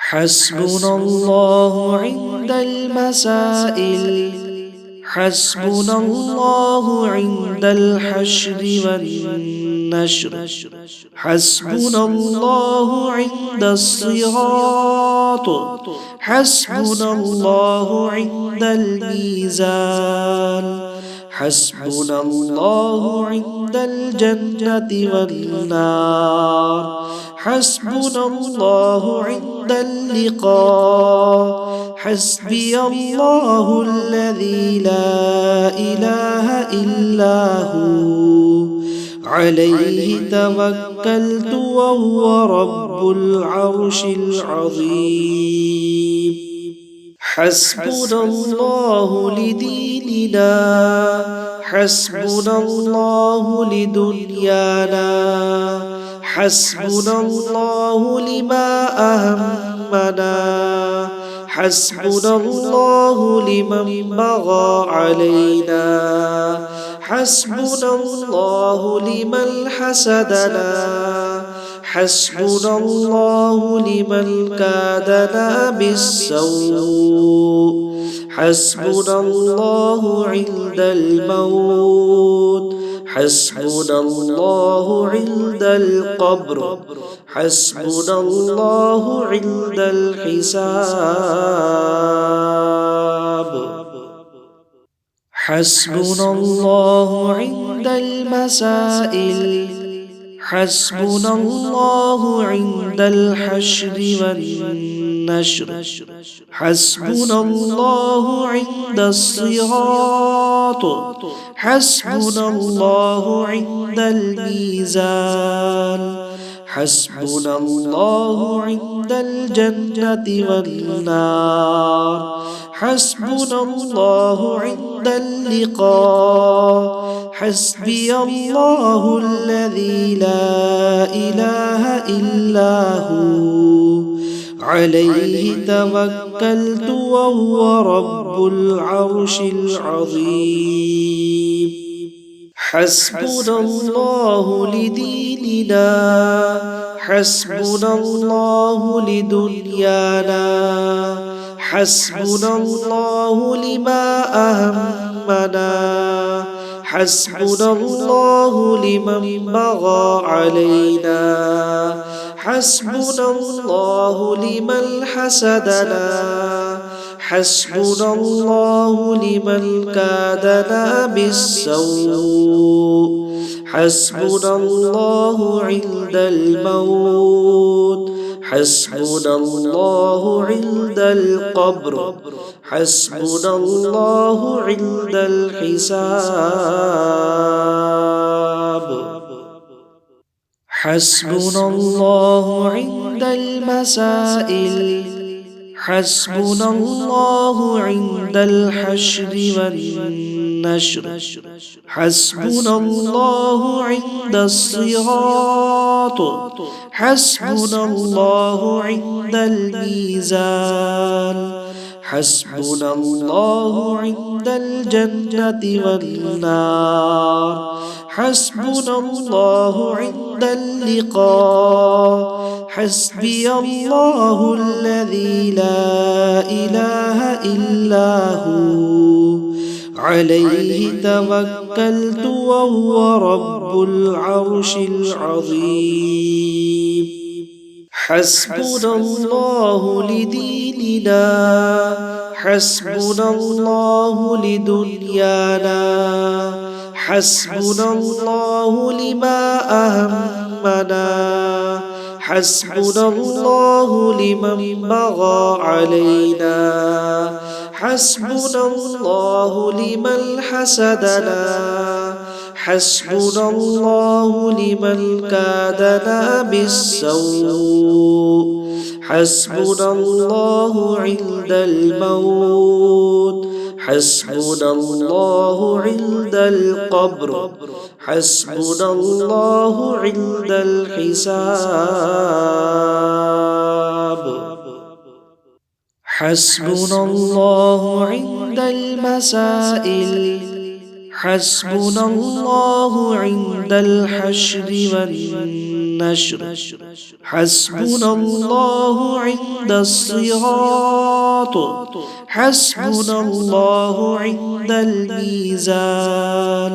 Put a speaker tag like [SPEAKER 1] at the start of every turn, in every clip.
[SPEAKER 1] حسبنا الله عند المسائل، حسبنا الله عند الحشر والنشر، حسبنا الله عند الصراط، حسبنا الله عند الميزان، حسبنا الله عند الجنة والنار، حسبنا الله عند اللقاء، حسبي الله الذي لا إله إلا هو، عليه توكلت وهو رب العرش العظيم. حسبنا الله لديننا، حسبنا الله لدنيانا، حسبنا الله لما أهمنا، حسبنا الله لمن بغى علينا، حسبنا الله لمن حسدنا، حسبنا الله لمن كادنا بالسوء، حسبنا الله عند الموت، حسبنا الله عند القبر، حسبنا الله عند الحساب، حسبنا الله عند المسائل، حسبنا الله عند الحشر والنشر، حسبنا الله عند الصراط، حسبنا الله عند الميزان، حسبنا الله عند الجنة والنار، حسبنا الله عند اللقاء، حسبي الله الذي لا إله إلا هو، عليه توكلت وهو رب العرش العظيم. حسبنا الله لديننا، حسبنا الله لدنيانا، حسبنا الله لما أهمنا، حسبنا الله لمن بغى علينا، حسبنا الله لمن حسدنا، حسبنا الله لمن كادنا بالسوء، حسبنا الله عند الموت، حسبنا الله عند القبر، حسبنا الله عند الحساب، حسبنا الله عند المسائل، حسبنا الله عند الحشر والنشر، حسبنا الله عند الصراط، حسبنا الله عند الميزان، حسبنا الله عند الجنة والنار، حسبنا الله عند اللقاء، حسبي الله الذي لا إله إلا هو، عليه توكلت وهو رب العرش العظيم. حسبنا الله لديننا، حسبنا الله لدنيانا، حسبنا الله لما أهمنا، حسبنا الله لمن بغى علينا، حسبنا الله لمن حسدنا، حسبنا الله لمن كادنا بالسوء، حسبنا الله عند الموت، حسبنا الله عند القبر، حسبنا الله عند الحساب، حسبنا الله عند المسائل، حسبنا الله عند الحشر والنشر، والنشر حسبنا الله عند الصراط حسبنا الله عند الميزان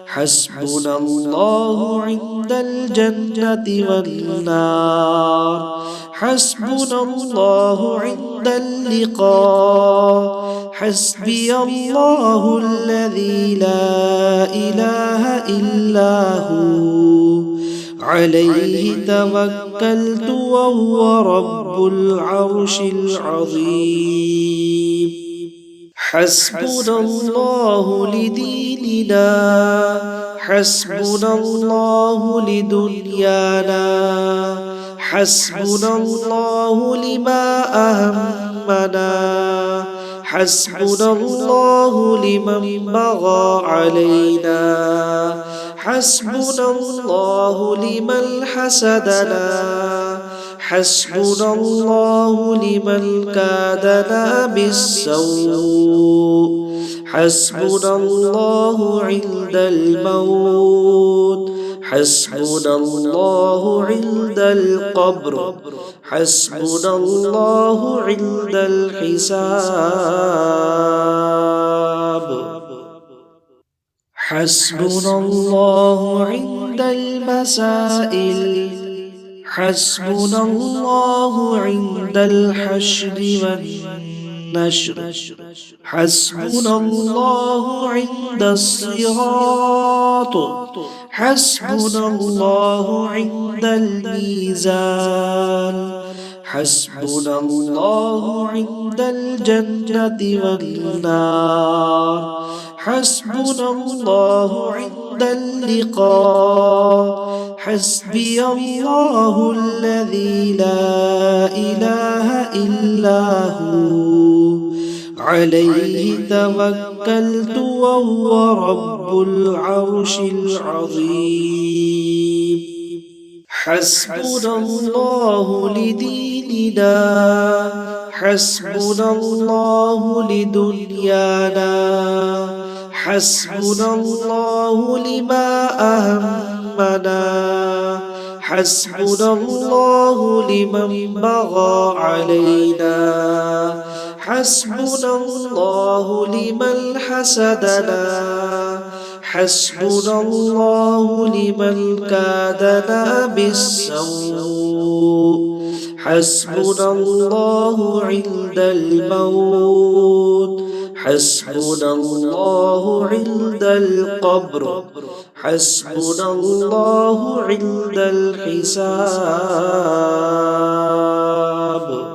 [SPEAKER 1] حسبنا الله عند الجنة والنار حسبنا الله عند اللقاء حسبي الله الذي لا إله إلا هو عليه توكلت وهو رب العرش العظيم حسبنا الله لديننا حسبنا الله لدنيانا حسبنا الله لما أهمنا حسبنا الله لمن بغى علينا حسبنا الله لمن حسدنا حسبنا الله لمن كادنا بالسوء حسبنا الله عند الموت حسبنا الله عند القبر حسبنا الله عند الحساب حسبنا الله عند المسائل حسبنا الله عند الحشر والنشر حسبنا الله عند الصراط حسبنا الله عند الميزان حسبنا الله عند الجنة والنار حسبنا الله عند اللقاء حسبي الله الذي لا إله إلا هو عليه توكلت وهو رب العرش العظيم حسبنا الله لديننا حسبنا الله لدنيانا حسبنا الله لما أهمنا حسبنا الله لمن بغى علينا حسبنا الله لمن حسدنا حسبنا الله لمن كادنا بالسوء حسبنا الله عند الموت حسبنا الله عند القبر حسبنا الله عند الحساب